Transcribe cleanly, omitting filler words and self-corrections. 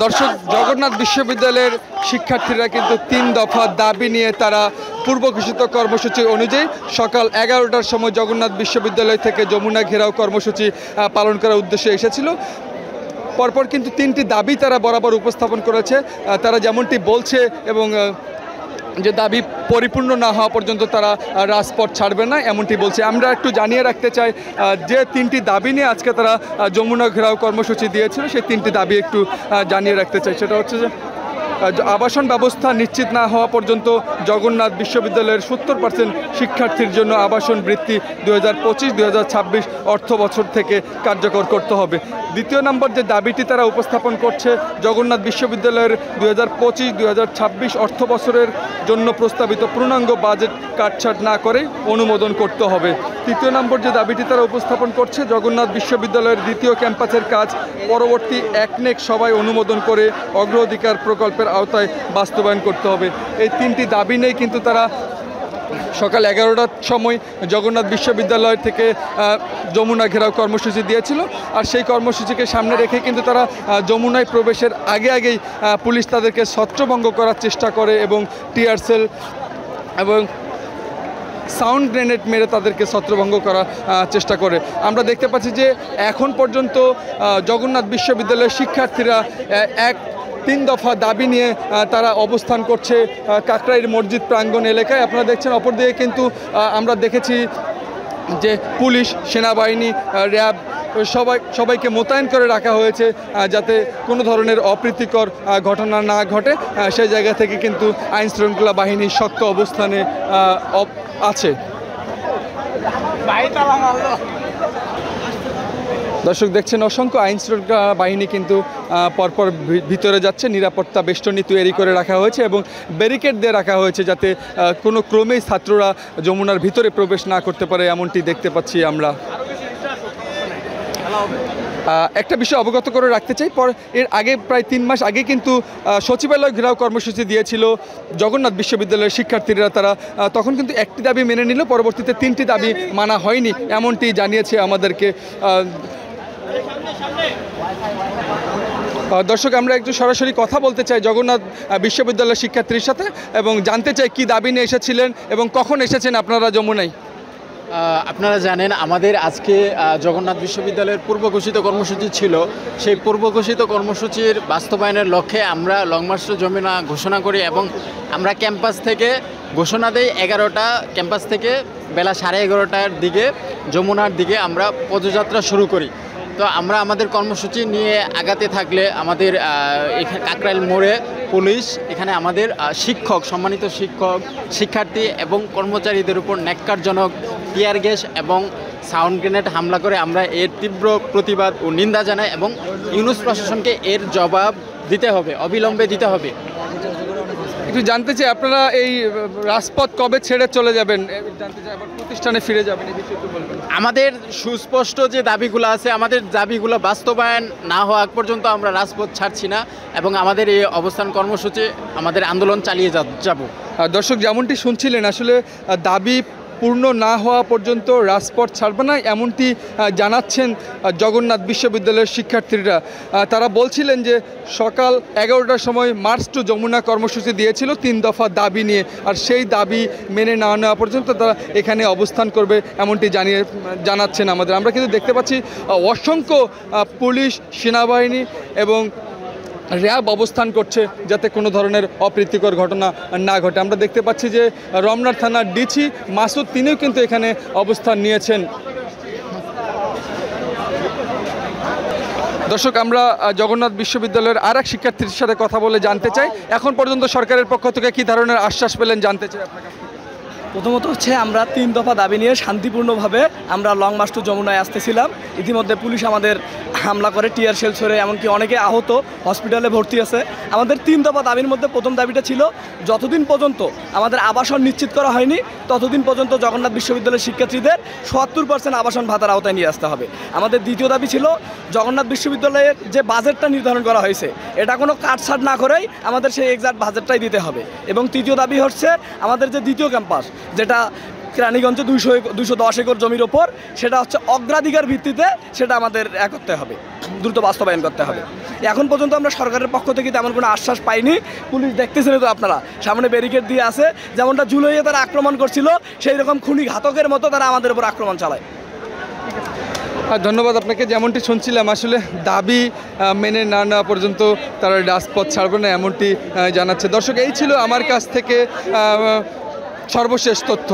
দর্শক, জগন্নাথ বিশ্ববিদ্যালয়ের শিক্ষার্থীরা কিন্তু 3 দফা দাবি নিয়ে তারা পূর্ব ঘোষিত কর্মসূচি অনুযায়ী সকাল 11টার সময় জগন্নাথ বিশ্ববিদ্যালয় থেকে যমুনা ঘেরাও কর্মসূচি পালন করার উদ্দেশ্যে এসেছিল। পরপর কিন্তু 3টি দাবি তারা বরাবর উপস্থাপন করেছে। তারা যেমনটি বলছে এবং যে দাবি পরিপূর্ণ না হওয়া পর্যন্ত তারা রাজপথ ছাড়বে না এমনটি বলছে। আমরা একটু জানিয়ে রাখতে চাই যে 3টি দাবি নিয়ে আজকে তারা যমুনা ঘেরাও কর্মসূচি দিয়েছিল, সেই 3টি দাবি একটু জানিয়ে রাখতে চাই। সেটা হচ্ছে যে আবাসন ব্যবস্থা নিশ্চিত না হওয়া পর্যন্ত জগন্নাথ বিশ্ববিদ্যালয়ের 70% শিক্ষার্থীর জন্য আবাসন বৃত্তি 2025-2026 অর্থ বছর থেকে কার্যকর করতে হবে। দ্বিতীয় নম্বর যে দাবিটি তারা উপস্থাপন করছে, জগন্নাথ বিশ্ববিদ্যালয়ের 2025-2026 অর্থ বছরের জন্য প্রস্তাবিত পূর্ণাঙ্গ বাজেট কাটছাট না করে অনুমোদন করতে হবে। তৃতীয় নম্বর যে দাবিটি তারা উপস্থাপন করছে, জগন্নাথ বিশ্ববিদ্যালয়ের দ্বিতীয় ক্যাম্পাসের কাজ পরবর্তী একনেক সভায় অনুমোদন করে অগ্রাধিকার প্রকল্পের আওতায় বাস্তবায়ন করতে হবে। এই 3টি দাবি নিয়ে কিন্তু তারা সকাল 11টার সময় জগন্নাথ বিশ্ববিদ্যালয় থেকে যমুনা ঘেরাও কর্মসূচি দিয়েছিল। আর সেই কর্মসূচিকে সামনে রেখে কিন্তু তারা যমুনায় প্রবেশের আগেই পুলিশ তাদেরকে ছত্রভঙ্গ করার চেষ্টা করে এবং টিয়ার সেল এবং সাউন্ড গ্রেনেড মেরে তাদেরকে ছত্রভঙ্গ করার চেষ্টা করে। আমরা দেখতে পাচ্ছি যে এখন পর্যন্ত জগন্নাথ বিশ্ববিদ্যালয়ের শিক্ষার্থীরা 3 দফা দাবি নিয়ে তারা অবস্থান করছে কাকরাইল মসজিদ প্রাঙ্গণ এলাকায়। আপনারা দেখছেন অপরদিকে কিন্তু আমরা দেখেছি যে পুলিশ, সেনাবাহিনী, র্যাব সবাইকে মোতায়েন করে রাখা হয়েছে যাতে কোনো ধরনের অপ্রীতিকর ঘটনা না ঘটে। সেই জায়গা থেকে কিন্তু আইনশৃঙ্খলা বাহিনী শক্ত অবস্থানে আছে। দর্শক দেখছেন অসংখ্য আইনশৃঙ্খলা বাহিনী কিন্তু পরপর ভিতরে যাচ্ছে, নিরাপত্তা বেষ্টনী তৈরি করে রাখা হয়েছে এবং ব্যারিকেড দিয়ে রাখা হয়েছে যাতে কোনো ক্রমেই ছাত্ররা যমুনার ভিতরে প্রবেশ না করতে পারে, এমনটি দেখতে পাচ্ছি আমরা। একটা বিষয় অবগত করে রাখতে চাই, এর আগে প্রায় 3 মাস আগে কিন্তু সচিবালয় ঘেরাও কর্মসূচি দিয়েছিল জগন্নাথ বিশ্ববিদ্যালয়ের শিক্ষার্থীরা। তারা তখন কিন্তু একটি দাবি মেনে নিল, পরবর্তীতে 3টি দাবি মানা হয়নি এমনটি জানিয়েছে আমাদেরকে। দর্শক, আমরা একটু সরাসরি কথা বলতে চাই জগন্নাথ বিশ্ববিদ্যালয়ের শিক্ষার্থীর সাথে এবং জানতে চাই কি দাবি নিয়ে এসেছিলেন এবং কখন এসেছেন আপনারা যমুনায়। আপনারা জানেন আমাদের আজকে জগন্নাথ বিশ্ববিদ্যালয়ের পূর্ব ঘোষিত কর্মসূচি ছিল। সেই পূর্ব ঘোষিত কর্মসূচির বাস্তবায়নের লক্ষ্যে আমরা লং মার্চ টু যমুনা ঘোষণা করি এবং আমরা ক্যাম্পাস থেকে ঘোষণা দেই 11টা ক্যাম্পাস থেকে বেলা 11:30টার দিকে যমুনার দিকে আমরা পদযাত্রা শুরু করি। তো আমরা আমাদের কর্মসূচি নিয়ে আগাতে থাকলে আমাদের এখানে কাকরাইল মোড়ে পুলিশ, এখানে আমাদের শিক্ষক, সম্মানিত শিক্ষক, শিক্ষার্থী এবং কর্মচারীদের উপর ন্যাক্কারজনক টিয়ার গ্যাস এবং সাউন্ড গ্রেনেড হামলা করে। আমরা এর তীব্র প্রতিবাদ ও নিন্দা জানাই এবং ইউনূস প্রশাসনকে এর জবাব দিতে হবে, অবিলম্বে দিতে হবে। একটু জানতে চাই আপনারা এই রাজপথ কবে ছেড়ে চলে যাবেন, জানতে চাই আবার প্রতিষ্ঠানে ফিরে যাবেন, এই বিষয়ে একটু বলবেন। আমাদের সুস্পষ্ট যে দাবিগুলো আছে, আমাদের দাবিগুলো বাস্তবায়ন না হওয়া আগ পর্যন্ত আমরা রাজপথ ছাড়ছি না এবং আমাদের এই অবস্থান কর্মসূচি, আমাদের আন্দোলন চালিয়ে যাব। দর্শক, যেমনটি শুনছিলেন আসলে দাবি পূর্ণ না হওয়া পর্যন্ত রাজপথ ছাড়বে না এমনটি জানাচ্ছেন জগন্নাথ বিশ্ববিদ্যালয়ের শিক্ষার্থীরা। তারা বলছিলেন যে সকাল 11টার সময় মার্চ টু যমুনা কর্মসূচি দিয়েছিল 3 দফা দাবি নিয়ে, আর সেই দাবি মেনে না নেওয়া পর্যন্ত তারা এখানে অবস্থান করবে এমনটি জানাচ্ছেন আমাদের। আমরা কিন্তু দেখতে পাচ্ছি অসংখ্য পুলিশ, সেনাবাহিনী এবং র্যাব অবস্থান করছে যাতে কোনো ধরনের অপ্রীতিকর ঘটনা না ঘটে। আমরা দেখতে পাচ্ছি যে রমনার থানার ডিসি মাসুদ, তিনিও কিন্তু এখানে অবস্থান নিয়েছেন। দর্শক, আমরা জগন্নাথ বিশ্ববিদ্যালয়ের আরেক শিক্ষার্থীর সাথে কথা বলে জানতে চাই এখন পর্যন্ত সরকারের পক্ষ থেকে কী ধরনের আশ্বাস পেলেন জানতে চাই আপনাকে। প্রথমত হচ্ছে আমরা 3 দফা দাবি নিয়ে শান্তিপূর্ণভাবে আমরা লং মার্চ টু যমুনায় আসতেছিলাম। ইতিমধ্যে পুলিশ আমাদের হামলা করে, টিয়ার শেল ছড়ে, এমনকি অনেকে আহত, হসপিটালে ভর্তি আছে। আমাদের 3 দফা দাবির মধ্যে প্রথম দাবিটা ছিল যতদিন পর্যন্ত আমাদের আবাসন নিশ্চিত করা হয়নি ততদিন পর্যন্ত জগন্নাথ বিশ্ববিদ্যালয়ের শিক্ষার্থীদের 70% আবাসন ভাতার আওতায় নিয়ে আসতে হবে। আমাদের দ্বিতীয় দাবি ছিল জগন্নাথ বিশ্ববিদ্যালয়ের যে বাজেটটা নির্ধারণ করা হয়েছে এটা কোনো কাটছাট না করেই আমাদের সেই এক্সাক্ট বাজেটটাই দিতে হবে। এবং তৃতীয় দাবি হচ্ছে আমাদের যে দ্বিতীয় ক্যাম্পাস, যেটা কেরানীগঞ্জে 210 একর জমির ওপর, সেটা হচ্ছে অগ্রাধিকার ভিত্তিতে সেটা আমাদের করতে হবে, দ্রুত বাস্তবায়ন করতে হবে। এখন পর্যন্ত আমরা সরকারের পক্ষ থেকে তেমন কোনো আশ্বাস পাইনি। পুলিশ দেখতেছেন তো আপনারা, সামনে ব্যারিকেড দিয়ে আছে, যেমনটা জুলাইয়ে তারা আক্রমণ করছিল সেই রকম খুনি ঘাতকের মতো তারা আমাদের উপর আক্রমণ চালায়। ধন্যবাদ আপনাকে। যেমনটি শুনছিলাম আসলে দাবি মেনে না নেওয়া পর্যন্ত তারা রাজপথ ছাড়বে না, এমনটি জানাচ্ছে। দর্শক, এই ছিল আমার কাছ থেকে সর্বশেষ তথ্য।